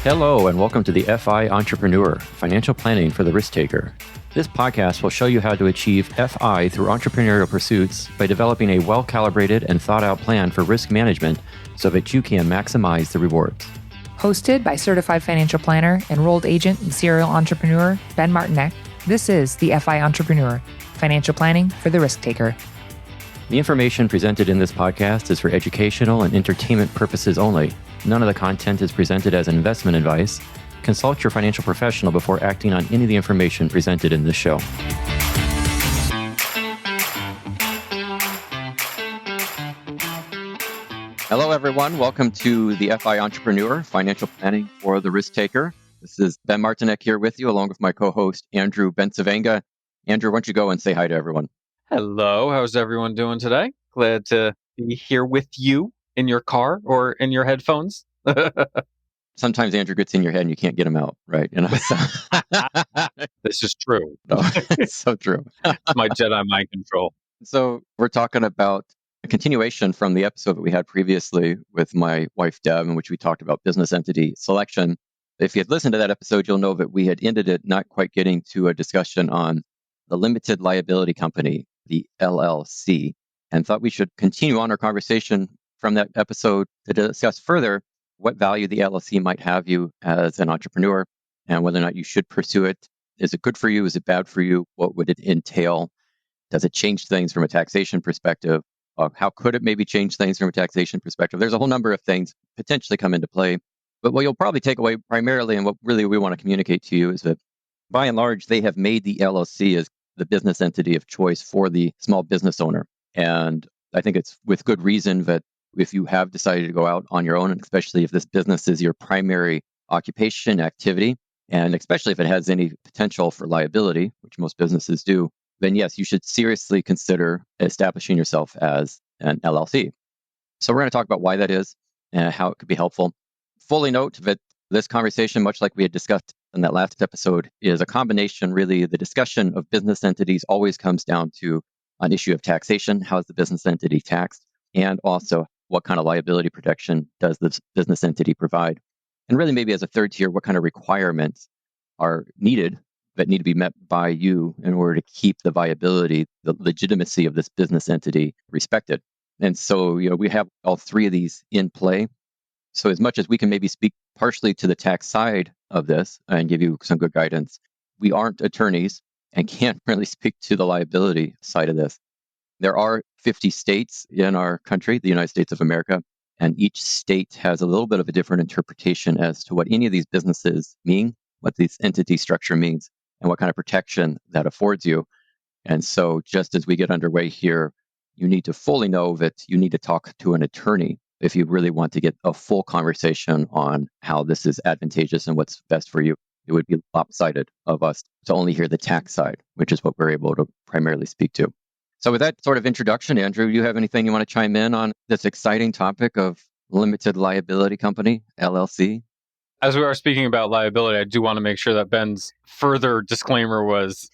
Hello, and welcome to the FI Entrepreneur, Financial Planning for the Risk Taker. This podcast will show you how to achieve FI through entrepreneurial pursuits by developing a well-calibrated and thought-out plan for risk management so that you can maximize the rewards. Hosted by certified financial planner, enrolled agent, and serial entrepreneur Ben Martinek, this is the FI Entrepreneur, Financial Planning for the Risk Taker. The information presented in this podcast is for educational and entertainment purposes only. None of the content is presented as investment advice. Consult your financial professional before acting on any of the information presented in this show. Hello, everyone. Welcome to the FI Entrepreneur, Financial Planning for the Risk Taker. This is Ben Martinek here with you, along with my co-host, Andrew Bencivenga. Andrew, why don't you go and say hi to everyone? Hello, how's everyone doing today? Glad to be here with you in your car or in your headphones. Sometimes Andrew gets in your head and you can't get him out, right? This is true. No, it's so true. It's my Jedi mind control. So we're talking about a continuation from the episode that we had previously with my wife, Deb, in which we talked about business entity selection. If you had listened to that episode, you'll know that we had ended it not quite getting to a discussion on the limited liability company, the LLC, and thought we should continue on our conversation from that episode to discuss further what value the LLC might have you as an entrepreneur and whether or not you should pursue it. Is it good for you? Is it bad for you? What would it entail? Does it change things from a taxation perspective? How could it maybe change things from a taxation perspective? There's a whole number of things potentially come into play. But what you'll probably take away primarily and what really we want to communicate to you is that by and large, they have made the LLC as the business entity of choice for the small business owner. And I think it's with good reason that if you have decided to go out on your own, and especially if this business is your primary occupation activity, and especially if it has any potential for liability, which most businesses do, then yes, you should seriously consider establishing yourself as an LLC. So we're going to talk about why that is and how it could be helpful. Fully note that this conversation, much like we had discussed in that last episode, is a combination, really. The discussion of business entities always comes down to an issue of taxation. How is the business entity taxed? And also, what kind of liability protection does this business entity provide? And really, maybe as a third tier, what kind of requirements are needed that need to be met by you in order to keep the viability, the legitimacy of this business entity respected? And so, we have all three of these in play. So as much as we can maybe speak partially to the tax side of this and give you some good guidance, we aren't attorneys and can't really speak to the liability side of this. There are 50 states in our country, the United States of America, and each state has a little bit of a different interpretation as to what any of these businesses mean, what this entity structure means, and what kind of protection that affords you. And so just as we get underway here, you need to fully know that you need to talk to an attorney if you really want to get a full conversation on how this is advantageous and what's best for you. It would be lopsided of us to only hear the tax side, which is what we're able to primarily speak to. So with that sort of introduction, Andrew, you have anything you want to chime in on this exciting topic of limited liability company, LLC? As we are speaking about liability, I do want to make sure that Ben's further disclaimer was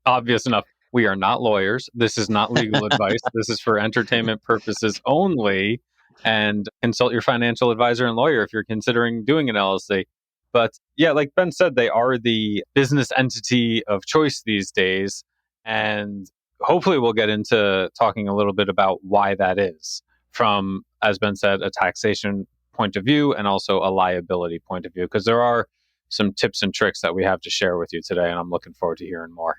obvious enough. We are not lawyers. This is not legal advice. This is for entertainment purposes only. And consult your financial advisor and lawyer if you're considering doing an LLC. But yeah, like Ben said, they are the business entity of choice these days. And hopefully we'll get into talking a little bit about why that is from, as Ben said, a taxation point of view and also a liability point of view, because there are some tips and tricks that we have to share with you today. And I'm looking forward to hearing more.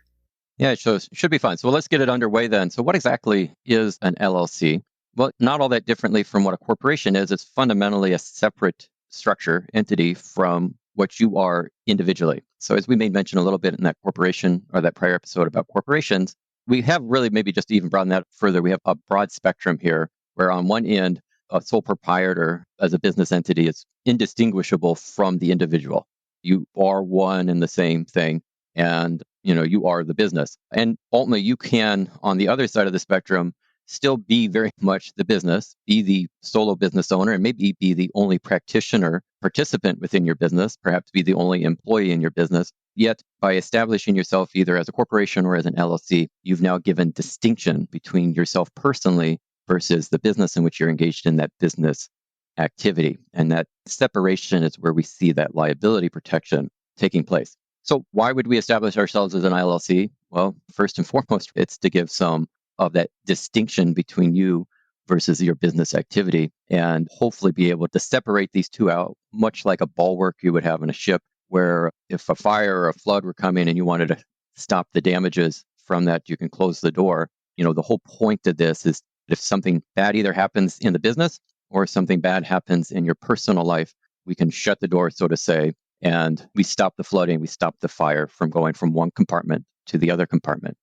Yeah, it should be fun. So let's get it underway then. So what exactly is an LLC? Well, not all that differently from what a corporation is. It's fundamentally a separate structure, entity from what you are individually. So as we made mention a little bit in that corporation or that prior episode about corporations, we have really maybe just even broadened that further. We have a broad spectrum here where on one end, a sole proprietor as a business entity is indistinguishable from the individual. You are one and the same thing. And, you are the business. And ultimately, you can, on the other side of the spectrum, still be very much the business, be the solo business owner, and maybe be the only practitioner, participant within your business, perhaps be the only employee in your business. Yet, by establishing yourself either as a corporation or as an LLC, you've now given distinction between yourself personally versus the business in which you're engaged in that business activity. And that separation is where we see that liability protection taking place. So why would we establish ourselves as an LLC? Well, first and foremost, it's to give some of that distinction between you versus your business activity and hopefully be able to separate these two out, much like a bulwark you would have in a ship, where if a fire or a flood were coming and you wanted to stop the damages from that, you can close the door. The whole point of this is if something bad either happens in the business or something bad happens in your personal life, we can shut the door, so to say, and we stop the flooding, we stop the fire from going from one compartment to the other compartment.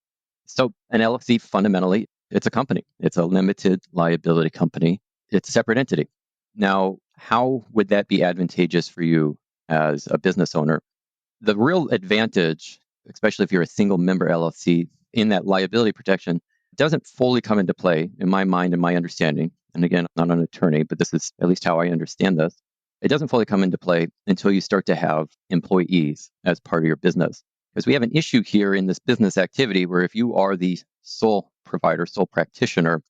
So an LLC fundamentally, it's a company. It's a limited liability company. It's a separate entity. Now, how would that be advantageous for you as a business owner? The real advantage, especially if you're a single member LLC, in that liability protection doesn't fully come into play in my mind and my understanding. And again, I'm not an attorney, but this is at least how I understand this. It doesn't fully come into play until you start to have employees as part of your business. Because we have an issue here in this business activity where if you are the sole provider, sole practitioner,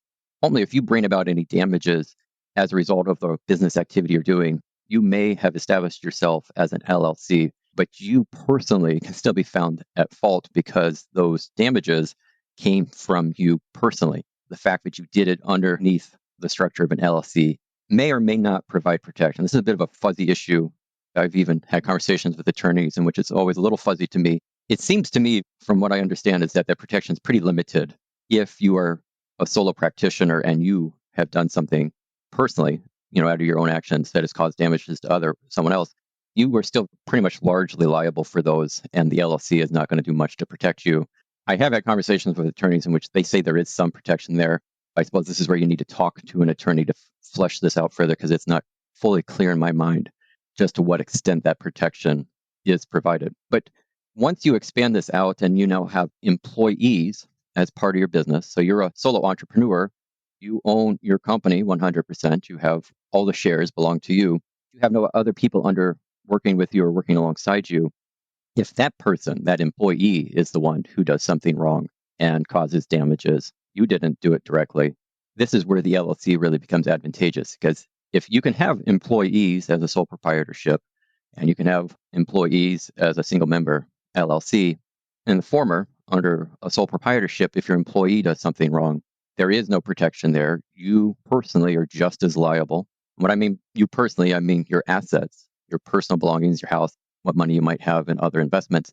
only if you bring about any damages as a result of the business activity you're doing, you may have established yourself as an LLC, but you personally can still be found at fault because those damages came from you personally. The fact that you did it underneath the structure of an LLC may or may not provide protection. This is a bit of a fuzzy issue. I've even had conversations with attorneys in which it's always a little fuzzy to me. It seems to me, from what I understand, is that protection is pretty limited if you are a solo practitioner and you have done something personally, out of your own actions that has caused damages to someone else. You are still pretty much largely liable for those, and the LLC is not going to do much to protect you. I have had conversations with attorneys in which they say there is some protection there. I suppose this is where you need to talk to an attorney to flesh this out further because it's not fully clear in my mind just to what extent that protection is provided. But once you expand this out and you now have employees as part of your business, so you're a solo entrepreneur, you own your company 100%, you have all the shares belong to you, you have no other people under working with you or working alongside you. If that person, that employee, is the one who does something wrong and causes damages, you didn't do it directly. This is where the LLC really becomes advantageous because if you can have employees as a sole proprietorship and you can have employees as a single member LLC, in the former, under a sole proprietorship, if your employee does something wrong, there is no protection there. You personally are just as liable. What I mean, you personally, I mean your assets, your personal belongings, your house, what money you might have in other investments,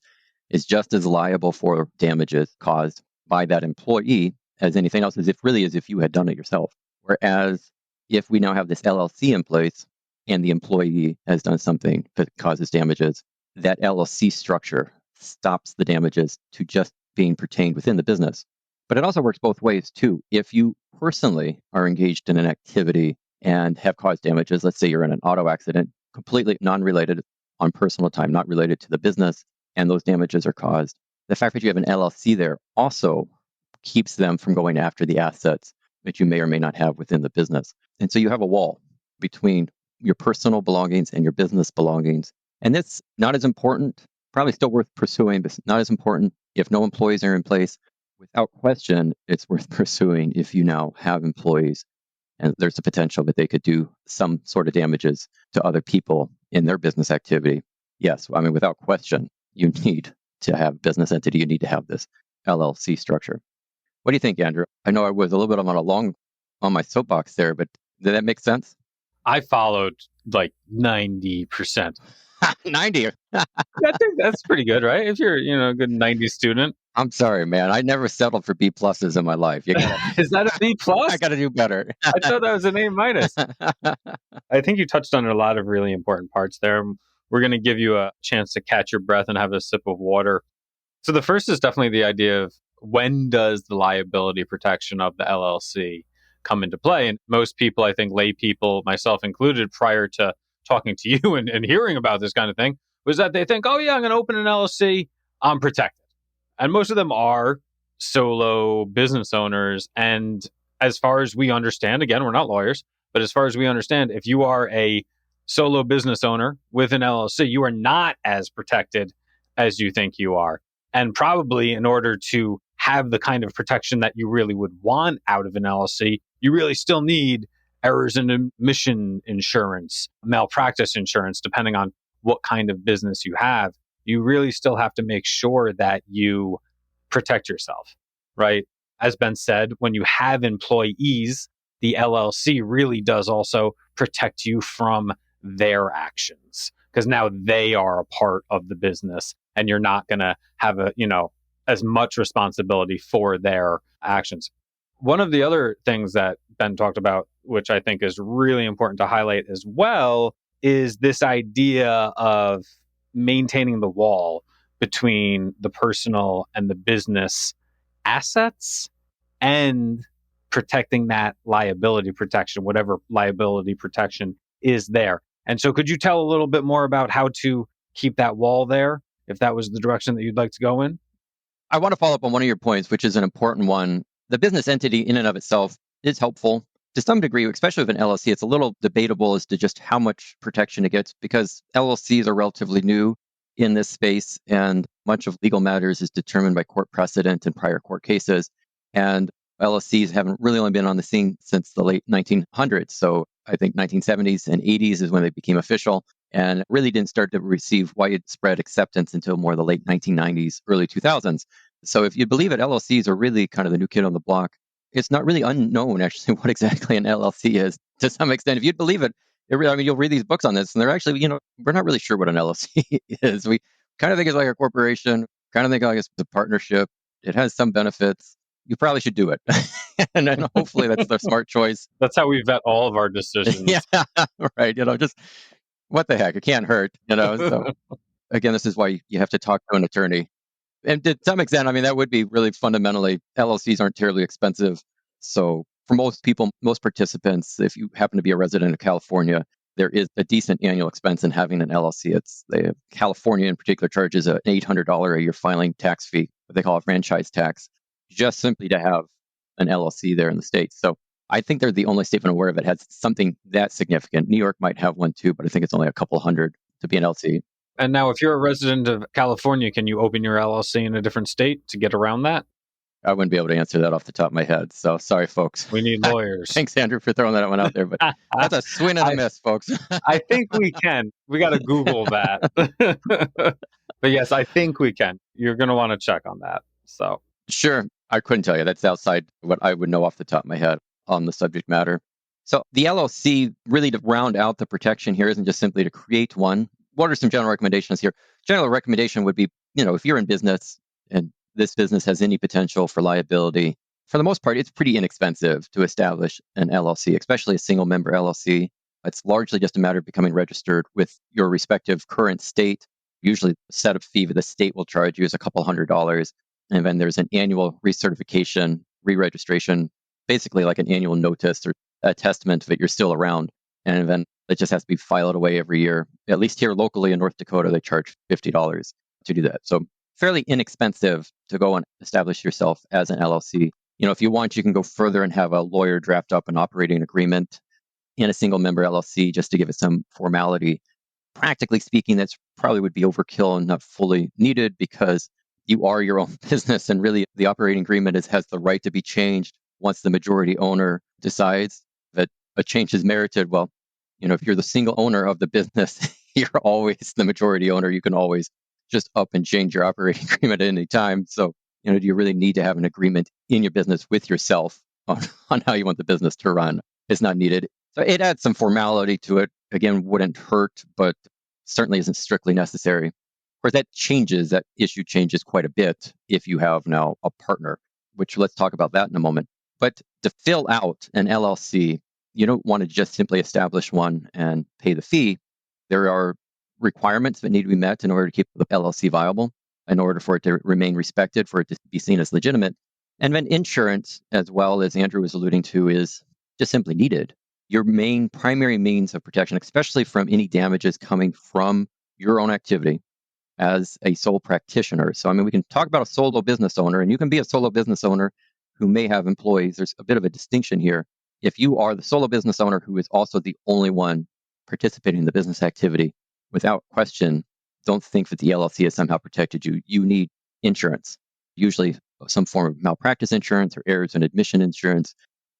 is just as liable for damages caused by that employee as anything else, as if you had done it yourself. Whereas if we now have this LLC in place and the employee has done something that causes damages, that LLC structure stops the damages to just being pertained within the business. But it also works both ways too. If you personally are engaged in an activity and have caused damages, let's say you're in an auto accident, completely non-related on personal time, not related to the business, and those damages are caused, the fact that you have an LLC there also keeps them from going after the assets that you may or may not have within the business. And so you have a wall between your personal belongings and your business belongings. And that's not as important, probably still worth pursuing, but not as important if no employees are in place. Without question, it's worth pursuing if you now have employees and there's the potential that they could do some sort of damages to other people in their business activity. Yes, I mean, without question, you need to have business entity. You need to have this LLC structure. What do you think, Andrew? I know I was a little bit on my soapbox there, but did that make sense? I followed like 90%. 90. I think that's pretty good, right? If you're, a good 90 student. I'm sorry, man. I never settled for B pluses in my life. Is that a B I plus? got to do better. I thought that was an A minus. I think you touched on a lot of really important parts there. We're going to give you a chance to catch your breath and have a sip of water. So the first is definitely the idea of when does the liability protection of the LLC come into play? And most people, I think lay people, myself included, prior to talking to you and hearing about this kind of thing, was that they think, oh yeah, I'm going to open an LLC, I'm protected. And most of them are solo business owners. And as far as we understand, again, we're not lawyers, but as far as we understand, if you are a solo business owner with an LLC, you are not as protected as you think you are. And probably in order to have the kind of protection that you really would want out of an LLC, you really still need errors and omission insurance, malpractice insurance, depending on what kind of business you have, you really still have to make sure that you protect yourself, right? As Ben said, when you have employees, the LLC really does also protect you from their actions because now they are a part of the business and you're not going to have as much responsibility for their actions. One of the other things that Ben talked about, which I think is really important to highlight as well, is this idea of maintaining the wall between the personal and the business assets and protecting that liability protection, whatever liability protection is there. And so, could you tell a little bit more about how to keep that wall there, if that was the direction that you'd like to go in? I want to follow up on one of your points, which is an important one. The business entity in and of itself is helpful to some degree, especially with an LLC. It's a little debatable as to just how much protection it gets because LLCs are relatively new in this space and much of legal matters is determined by court precedent and prior court cases. And LLCs haven't really only been on the scene since the late 1900s. So I think 1970s and 80s is when they became official and really didn't start to receive widespread acceptance until more the late 1990s, early 2000s. So if you believe it, LLCs are really kind of the new kid on the block. It's not really unknown, actually, what exactly an LLC is to some extent. If you'd believe it, you'll read these books on this, and they're actually, we're not really sure what an LLC is. We kind of think it's like a corporation, kind of think like it's a partnership. It has some benefits. You probably should do it. And then hopefully that's the smart choice. That's how we vet all of our Yeah, decisions. right. Just what the heck? It can't hurt. So again, this is why you have to talk to an attorney. And to some extent, I mean, that would be really fundamentally, LLCs aren't terribly expensive. So for most people, most participants, if you happen to be a resident of California, there is a decent annual expense in having an LLC. California in particular charges an $800 a year filing tax fee, what they call a franchise tax, just simply to have an LLC there in the States. So I think they're the only state I'm aware of that has something that significant. New York might have one too, but I think it's only a couple hundred to be an LLC. And now, if you're a resident of California, can you open your LLC in a different state to get around that? I wouldn't be able to answer that off the top of my head. So sorry, folks. We need lawyers. Thanks, Andrew, for throwing that one out there. But that's a swing and a I, miss, folks. I think we can. We got to Google that. But yes, I think we can. You're going to want to check on that. So Sure. I couldn't tell you. That's outside what I would know off the top of my head on the subject matter. So the LLC, really to round out the protection here, isn't just simply to create one. What are some general recommendations here? General recommendation would be, if you're in business and this business has any potential for liability, for the most part, it's pretty inexpensive to establish an LLC, especially a single member LLC. It's largely just a matter of becoming registered with your respective current state. Usually, the setup fee that the state will charge you is a couple $100s. And then there's an annual recertification, re-registration, basically like an annual notice or a testament that you're still around. And then it just has to be filed away every year. At least here locally in North Dakota, they charge $50 to do that. So fairly inexpensive to go and establish yourself as an LLC. If you want, you can go further and have a lawyer draft up an operating agreement in a single member LLC just to give it some formality. Practically speaking, that's probably would be overkill and not fully needed because you are your own business, and really the operating agreement has the right to be changed once the majority owner decides that a change is merited. Well, if you're the single owner of the business, you're always the majority owner. You can always just up and change your operating agreement at any time. So, do you really need to have an agreement in your business with yourself on how you want the business to run? It's not needed. So it adds some formality to it. Again, wouldn't hurt, but certainly isn't strictly necessary. Of course, that issue changes quite a bit if you have now a partner, which let's talk about that in a moment. But to fill out an LLC, you don't want to just simply establish one and pay the fee. There are requirements that need to be met in order to keep the LLC viable, in order for it to remain respected, for it to be seen as legitimate. And then insurance, as well as Andrew was alluding to, is just simply needed. Your primary means of protection, especially from any damages coming from your own activity as a sole practitioner. So, we can talk about a solo business owner, and you can be a solo business owner who may have employees. There's a bit of a distinction here. If you are the solo business owner who is also the only one participating in the business activity, without question, don't think that the LLC has somehow protected you. You need insurance, usually some form of malpractice insurance or errors and admission insurance.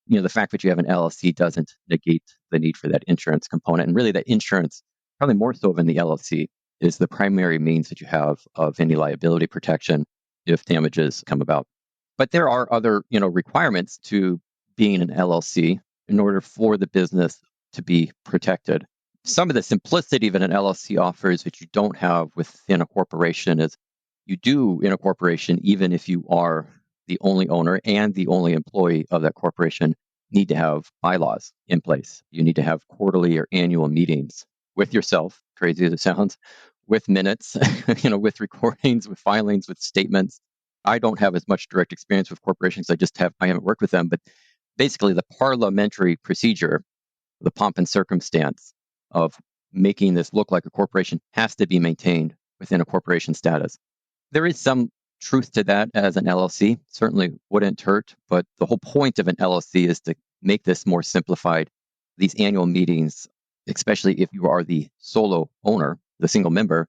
the fact that you have an LLC doesn't negate the need for that insurance component. And really, that insurance, probably more so than the LLC, is the primary means that you have of any liability protection if damages come about. But there are other, requirements to being an LLC in order for the business to be protected. Some of the simplicity that an LLC offers that you don't have within a corporation is you do in a corporation, even if you are the only owner and the only employee of that corporation, need to have bylaws in place. You need to have quarterly or annual meetings with yourself, crazy as it sounds, with minutes, with recordings, with filings, with statements. I don't have as much direct experience with corporations. I haven't worked with them, but basically the parliamentary procedure, the pomp and circumstance of making this look like a corporation has to be maintained within a corporation status. There is some truth to that as an LLC, certainly wouldn't hurt, but the whole point of an LLC is to make this more simplified. These annual meetings, especially if you are the solo owner, the single member,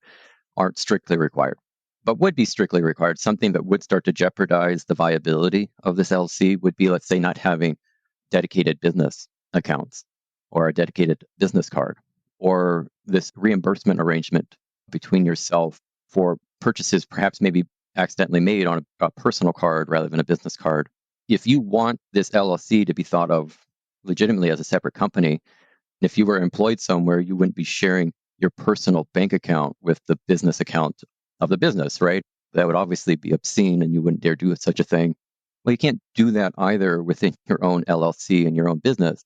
aren't strictly required, but would be strictly required. Something that would start to jeopardize the viability of this LLC would be, let's say, not having dedicated business accounts or a dedicated business card or this reimbursement arrangement between yourself for purchases perhaps maybe accidentally made on a personal card rather than a business card. If you want this LLC to be thought of legitimately as a separate company, if you were employed somewhere, you wouldn't be sharing your personal bank account with the business account of the business, right? That would obviously be obscene and you wouldn't dare do such a thing. Well, you can't do that either within your own LLC and your own business.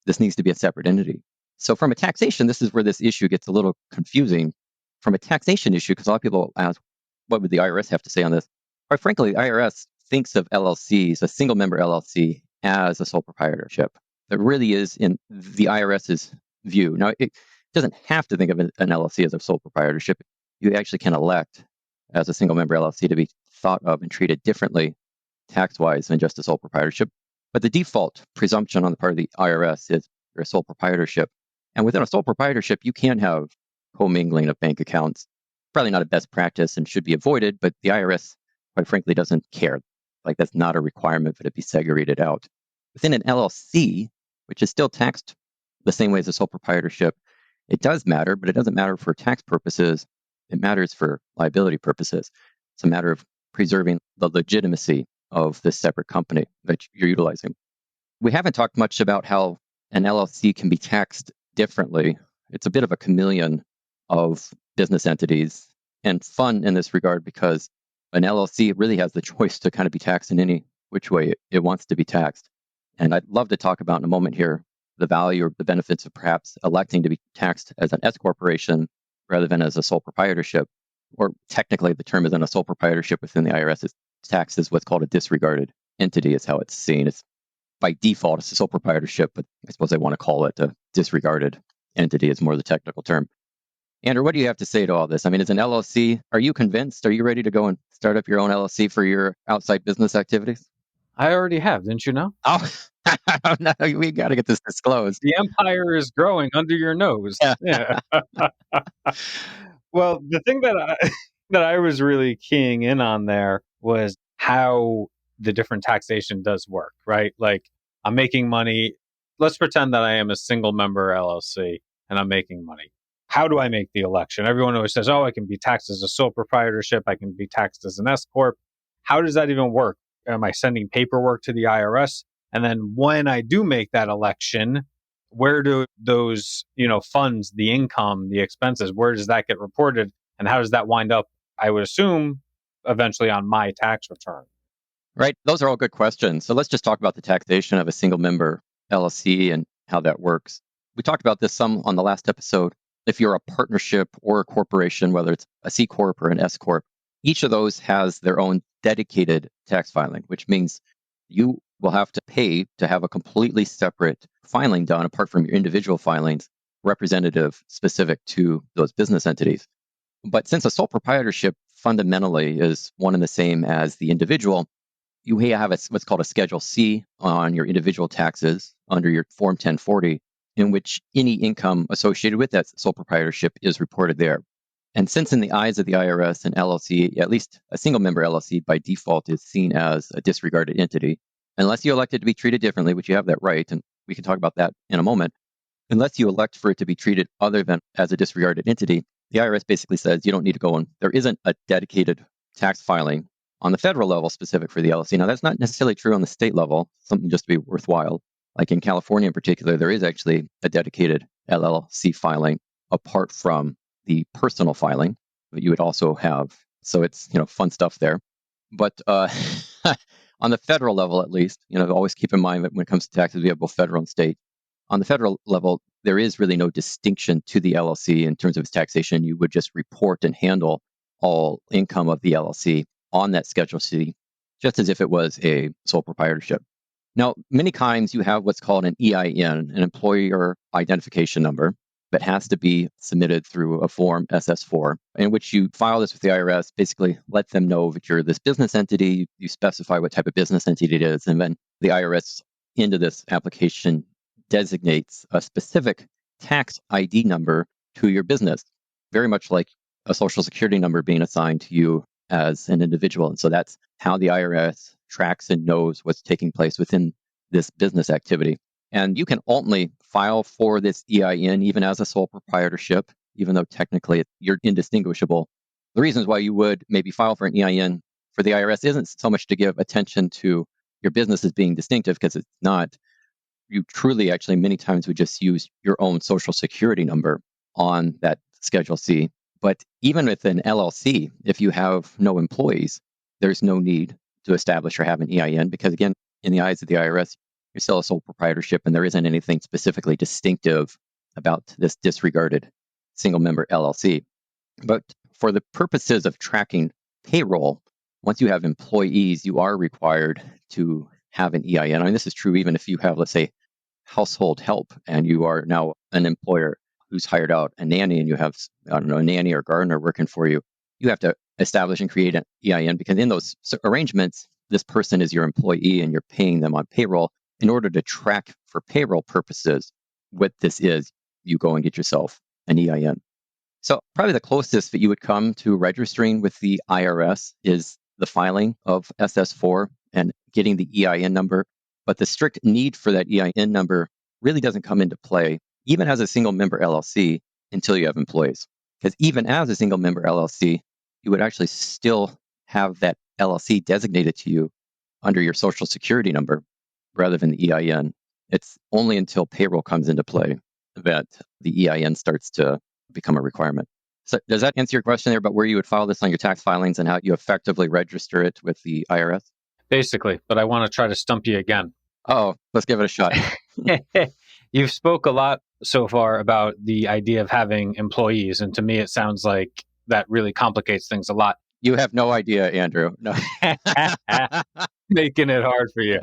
This needs to be a separate entity. So from a taxation, this is where this issue gets a little confusing. From a taxation issue, because a lot of people ask, what would the IRS have to say on this? Quite frankly, the IRS thinks of LLCs, a single member LLC, as a sole proprietorship. That really is in the IRS's view. Now, it doesn't have to think of an LLC as a sole proprietorship. You actually can elect as a single member LLC to be thought of and treated differently tax-wise than just a sole proprietorship. But the default presumption on the part of the IRS is you're a sole proprietorship. And within a sole proprietorship, you can have commingling of bank accounts. Probably not a best practice and should be avoided, but the IRS, quite frankly, doesn't care. Like that's not a requirement that it be segregated out. Within an LLC, which is still taxed the same way as a sole proprietorship, it does matter, but it doesn't matter for tax purposes. It matters for liability purposes. It's a matter of preserving the legitimacy of this separate company that you're utilizing. We haven't talked much about how an LLC can be taxed differently. It's a bit of a chameleon of business entities and fun in this regard because an LLC really has the choice to kind of be taxed in any which way it wants to be taxed. And I'd love to talk about in a moment here the value or the benefits of perhaps electing to be taxed as an S corporation rather than as a sole proprietorship. Or technically, the term isn't a sole proprietorship within the IRS. It's taxed as what's called a disregarded entity, is how it's seen. It's by default, it's a sole proprietorship, but I suppose they want to call it a disregarded entity is more the technical term. Andrew, what do you have to say to all this? I mean, as an LLC, are you convinced? Are you ready to go and start up your own LLC for your outside business activities? I already have, didn't you know? Oh, no, we got to get this disclosed. The empire is growing under your nose. Yeah. Yeah. Well, the thing that that I was really keying in on there was how the different taxation does work, right? Like I'm making money. Let's pretend that I am a single member LLC and I'm making money. How do I make the election? Everyone always says, oh, I can be taxed as a sole proprietorship. I can be taxed as an S Corp. How does that even work? Am I sending paperwork to the IRS? And then when I do make that election, where do those, funds, the income, the expenses, where does that get reported? And how does that wind up, I would assume, eventually on my tax return? Right. Those are all good questions. So let's just talk about the taxation of a single member LLC and how that works. We talked about this some on the last episode. If you're a partnership or a corporation, whether it's a C Corp or an S Corp, each of those has their own dedicated tax filing, which means you will have to pay to have a completely separate filing done apart from your individual filings, representative specific to those business entities. But since a sole proprietorship fundamentally is one and the same as the individual, you have what's called a Schedule C on your individual taxes under your Form 1040, in which any income associated with that sole proprietorship is reported there. And since in the eyes of the IRS, an LLC, at least a single member LLC by default, is seen as a disregarded entity, unless you elected to be treated differently, which you have that right, and we can talk about that in a moment, unless you elect for it to be treated other than as a disregarded entity, the IRS basically says you don't need to go on. There isn't a dedicated tax filing on the federal level specific for the LLC. Now, that's not necessarily true on the state level, something just to be worthwhile. Like in California in particular, there is actually a dedicated LLC filing apart from the personal filing that you would also have. So it's, fun stuff there. But on the federal level, at least, always keep in mind that when it comes to taxes, we have both federal and state. On the federal level, there is really no distinction to the LLC in terms of its taxation. You would just report and handle all income of the LLC on that Schedule C, just as if it was a sole proprietorship. Now, many times you have what's called an EIN, an employer identification number, that has to be submitted through a form SS4, in which you file this with the IRS, basically let them know that you're this business entity, you specify what type of business entity it is, and then the IRS into this application designates a specific tax ID number to your business, very much like a social security number being assigned to you as an individual. And so that's how the IRS tracks and knows what's taking place within this business activity. And you can ultimately file for this EIN even as a sole proprietorship, even though technically you're indistinguishable. The reasons why you would maybe file for an EIN for the IRS isn't so much to give attention to your business as being distinctive, because it's not. You truly actually many times would just use your own social security number on that Schedule C. But even with an LLC, if you have no employees, there's no need to establish or have an EIN, because again, in the eyes of the IRS, you're still a sole proprietorship and there isn't anything specifically distinctive about this disregarded single member LLC. But for the purposes of tracking payroll, once you have employees, you are required to have an EIN. I mean, this is true even if you have, let's say, household help and you are now an employer who's hired out a nanny and you have, I don't know, a nanny or gardener working for you. You have to establish and create an EIN, because in those arrangements, this person is your employee and you're paying them on payroll. In order to track for payroll purposes what this is, you go and get yourself an EIN. So probably the closest that you would come to registering with the IRS is the filing of SS4 and getting the EIN number. But the strict need for that EIN number really doesn't come into play, even as a single member LLC, until you have employees. Because even as a single member LLC, you would actually still have that LLC designated to you under your social security number rather than the EIN. It's only until payroll comes into play that the EIN starts to become a requirement. So does that answer your question there about where you would file this on your tax filings and how you effectively register it with the IRS? Basically, but I want to try to stump you again. Oh, let's give it a shot. You've spoke a lot so far about the idea of having employees, and to me, it sounds like that really complicates things a lot. You have no idea, Andrew. No. Making it hard for you.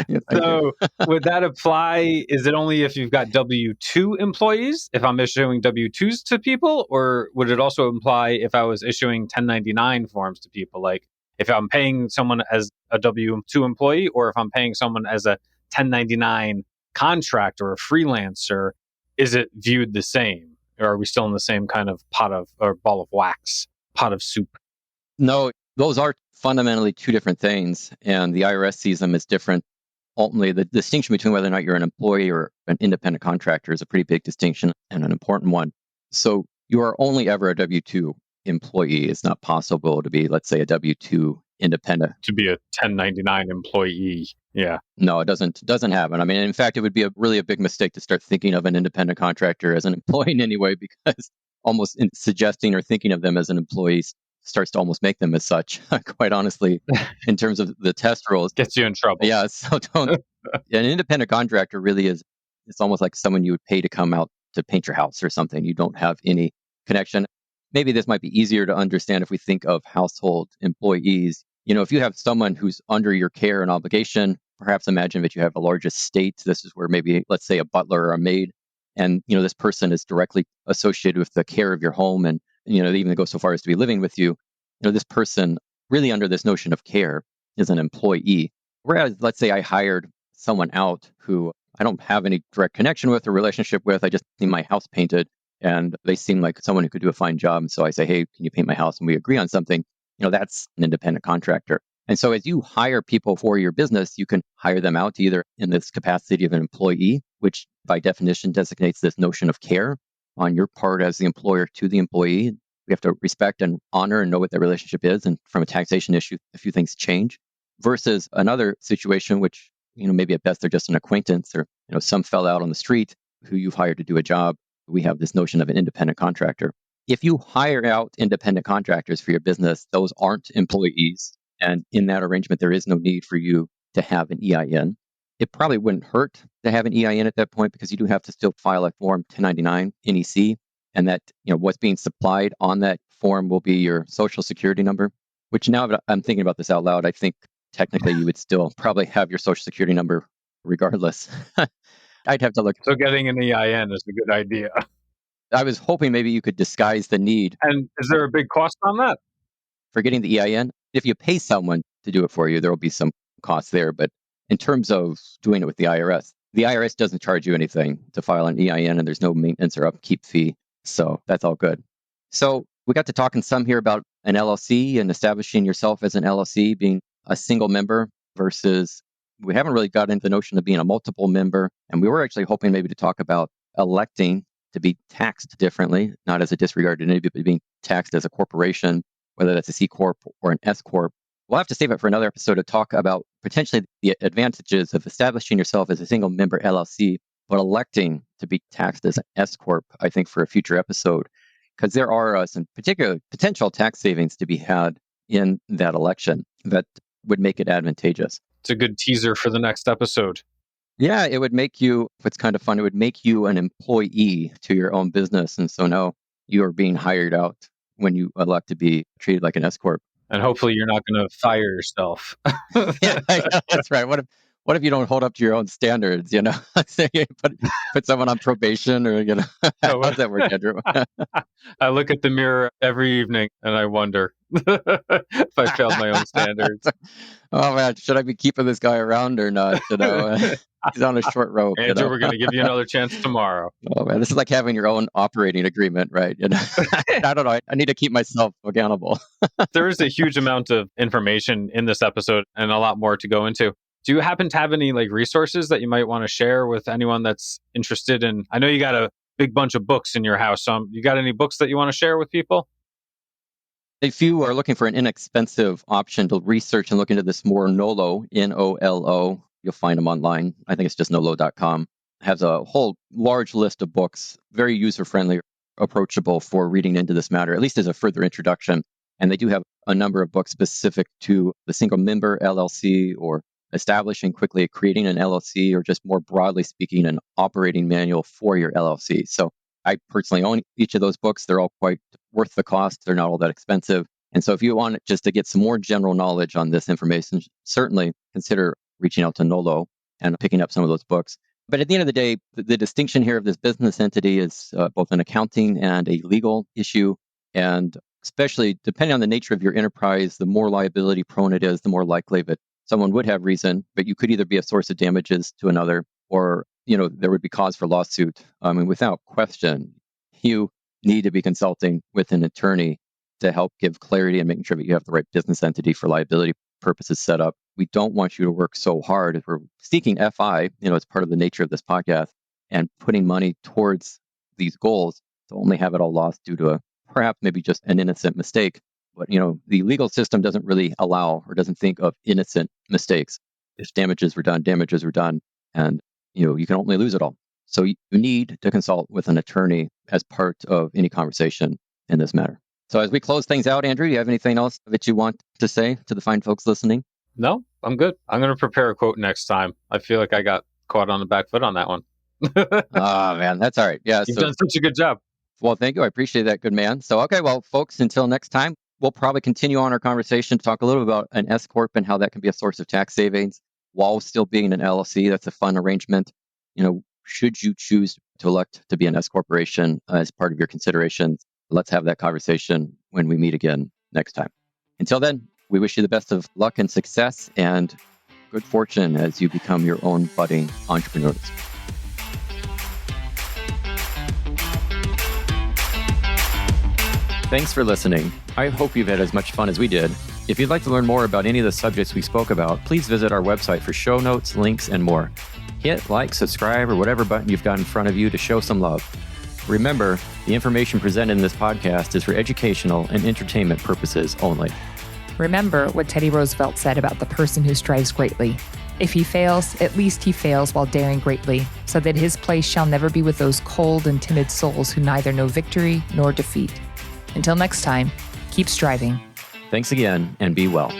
Yes, So would that apply? Is it only if you've got W-2 employees, if I'm issuing W-2s to people, or would it also imply if I was issuing 1099 forms to people? Like if I'm paying someone as a W-2 employee, or if I'm paying someone as a 1099 contractor or a freelancer, is it viewed the same? Or are we still in the same kind of pot of, or ball of wax, pot of soup? No, those are fundamentally two different things, and the IRS sees them as different. Ultimately, the distinction between whether or not you're an employee or an independent contractor is a pretty big distinction and an important one. So you are only ever a W-2 employee. It's not possible to be, let's say, a W-2 independent. To be a 1099 employee. Yeah. No, it doesn't happen. I mean, in fact, it would be really a big mistake to start thinking of an independent contractor as an employee in any way, because almost suggesting or thinking of them as an employee starts to almost make them as such, quite honestly, in terms of the test rules. Gets you in trouble. Yeah, so don't. An independent contractor really is, it's almost like someone you would pay to come out to paint your house or something. You don't have any connection. Maybe this might be easier to understand if we think of household employees. If you have someone who's under your care and obligation, perhaps imagine that you have a large estate. This is where maybe, let's say, a butler or a maid, and this person is directly associated with the care of your home, and they even go so far as to be living with you. This person really under this notion of care is an employee. Whereas, let's say I hired someone out who I don't have any direct connection with or relationship with. I just need my house painted, and they seem like someone who could do a fine job. And so I say, hey, can you paint my house? And we agree on something. That's an independent contractor. And so as you hire people for your business, you can hire them out either in this capacity of an employee, which by definition designates this notion of care on your part as the employer to the employee. We have to respect and honor and know what the relationship is. And from a taxation issue, a few things change versus another situation, which, maybe at best they're just an acquaintance or, some fell out on the street who you've hired to do a job. We have this notion of an independent contractor. If you hire out independent contractors for your business, those aren't employees. And in that arrangement, there is no need for you to have an EIN. It probably wouldn't hurt to have an EIN at that point because you do have to still file a Form 1099 NEC. And that, what's being supplied on that form will be your social security number, which now that I'm thinking about this out loud, I think technically you would still probably have your social security number regardless. I'd have to look. So getting an EIN is a good idea. I was hoping maybe you could disguise the need. And is there a big cost on that? For getting the EIN, if you pay someone to do it for you, there will be some costs there. But in terms of doing it with the IRS doesn't charge you anything to file an EIN, and there's no maintenance or upkeep fee. So that's all good. So we got to talking some here about an LLC and establishing yourself as an LLC, being a single member versus we haven't really got into the notion of being a multiple member. And we were actually hoping maybe to talk about electing to be taxed differently, not as a disregarded entity, but being taxed as a corporation, whether that's a C Corp or an S Corp. We'll have to save it for another episode to talk about potentially the advantages of establishing yourself as a single member LLC, but electing to be taxed as an S Corp, I think, for a future episode, because there are some particular potential tax savings to be had in that election that would make it advantageous. It's a good teaser for the next episode. Yeah, it would make you, what's kind of fun, it would make you an employee to your own business. And so now you are being hired out when you elect to be treated like an S Corp. And hopefully you're not going to fire yourself. Yeah, that's right. What if you don't hold up to your own standards, Say you put someone on probation or, how does that work, Andrew? I look at the mirror every evening and I wonder if I failed my own standards. Oh man, should I be keeping this guy around or not? He's on a short rope. Andrew, we're going to give you another chance tomorrow. Oh man, this is like having your own operating agreement, right? I don't know. I need to keep myself accountable. There is a huge amount of information in this episode and a lot more to go into. Do you happen to have any resources that you might want to share with anyone that's interested in? I know you got a big bunch of books in your house. So you got any books that you want to share with people? If you are looking for an inexpensive option to research and look into this more, Nolo, Nolo, you'll find them online. I think it's just nolo.com. It has a whole large list of books, very user-friendly, approachable for reading into this matter, at least as a further introduction. And they do have a number of books specific to the single member LLC or establishing quickly creating an LLC or just more broadly speaking, an operating manual for your LLC. So I personally own each of those books. They're all quite worth the cost. They're not all that expensive. And so if you want just to get some more general knowledge on this information, certainly consider reaching out to Nolo and picking up some of those books. But at the end of the day, the distinction here of this business entity is both an accounting and a legal issue. And especially depending on the nature of your enterprise, the more liability prone it is, the more likely that someone would have reason, but you could either be a source of damages to another or, there would be cause for lawsuit. I mean, without question, you need to be consulting with an attorney to help give clarity and making sure that you have the right business entity for liability purposes set up. We don't want you to work so hard. If we're seeking FI, it's part of the nature of this podcast, and putting money towards these goals to only have it all lost due to perhaps maybe just an innocent mistake. But, the legal system doesn't really allow or doesn't think of innocent mistakes. If damages were done, damages were done. And, you can only lose it all. So you need to consult with an attorney as part of any conversation in this matter. So as we close things out, Andrew, do you have anything else that you want to say to the fine folks listening? No, I'm good. I'm going to prepare a quote next time. I feel like I got caught on the back foot on that one. Oh, man, that's all right. Yeah, You've done such a good job. Well, thank you. I appreciate that, good man. So, okay, well, folks, until next time, we'll probably continue on our conversation to talk a little bit about an S Corp and how that can be a source of tax savings while still being an LLC. That's a fun arrangement. Should you choose to elect to be an S Corporation as part of your considerations, let's have that conversation when we meet again next time. Until then, we wish you the best of luck and success and good fortune as you become your own budding entrepreneurs. Thanks for listening. I hope you've had as much fun as we did. If you'd like to learn more about any of the subjects we spoke about, please visit our website for show notes, links, and more. Hit like, subscribe, or whatever button you've got in front of you to show some love. Remember, the information presented in this podcast is for educational and entertainment purposes only. Remember what Teddy Roosevelt said about the person who strives greatly. If he fails, at least he fails while daring greatly, so that his place shall never be with those cold and timid souls who neither know victory nor defeat. Until next time, keep striving. Thanks again, and be well.